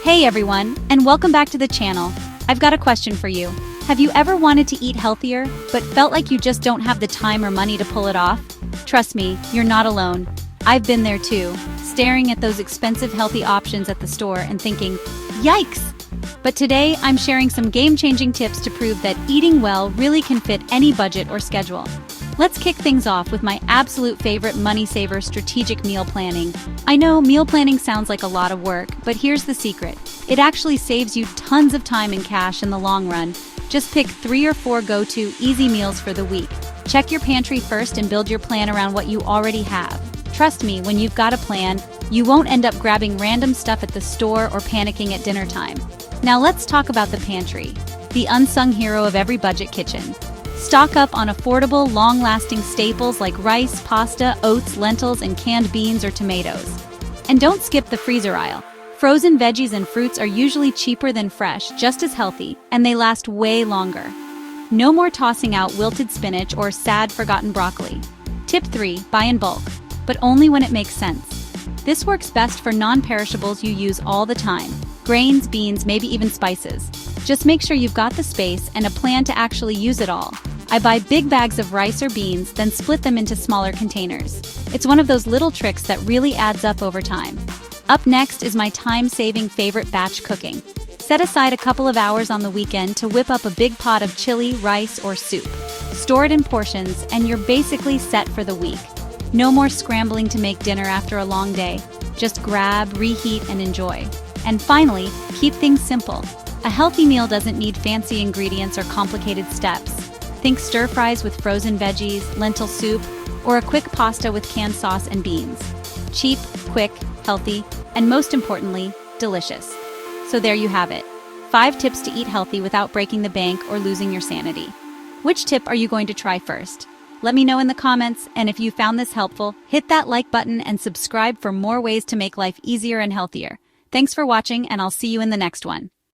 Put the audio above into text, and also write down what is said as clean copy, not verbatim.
Hey everyone, and welcome back to the channel. I've got a question for you. Have you ever wanted to eat healthier, but felt like you just don't have the time or money to pull it off? Trust me, you're not alone. I've been there too, staring at those expensive healthy options at the store and thinking, yikes! But today, I'm sharing some game-changing tips to prove that eating well really can fit any budget or schedule. Let's kick things off with my absolute favorite money-saver strategic meal planning. I know meal planning sounds like a lot of work, but here's the secret. It actually saves you tons of time and cash in the long run. Just pick 3 or 4 go-to easy meals for the week. Check your pantry first and build your plan around what you already have. Trust me, when you've got a plan, you won't end up grabbing random stuff at the store or panicking at dinner time. Now let's talk about the pantry, the unsung hero of every budget kitchen. Stock up on affordable, long-lasting staples like rice, pasta, oats, lentils, and canned beans or tomatoes. And don't skip the freezer aisle. Frozen veggies and fruits are usually cheaper than fresh, just as healthy, and they last way longer. No more tossing out wilted spinach or sad, forgotten broccoli. Tip 3, buy in bulk, but only when it makes sense. This works best for non-perishables you use all the time. Grains, beans, maybe even spices. Just make sure you've got the space and a plan to actually use it all. I buy big bags of rice or beans, then split them into smaller containers. It's one of those little tricks that really adds up over time. Up next is my time-saving favorite, batch cooking. Set aside a couple of hours on the weekend to whip up a big pot of chili, rice, or soup. Store it in portions, and you're basically set for the week. No more scrambling to make dinner after a long day. Just grab, reheat, and enjoy. And finally, keep things simple. A healthy meal doesn't need fancy ingredients or complicated steps. Think stir-fries with frozen veggies, lentil soup, or a quick pasta with canned sauce and beans. Cheap, quick, healthy, and most importantly, delicious. So there you have it. 5 tips to eat healthy without breaking the bank or losing your sanity. Which tip are you going to try first? Let me know in the comments, and if you found this helpful, hit that like button and subscribe for more ways to make life easier and healthier. Thanks for watching, and I'll see you in the next one.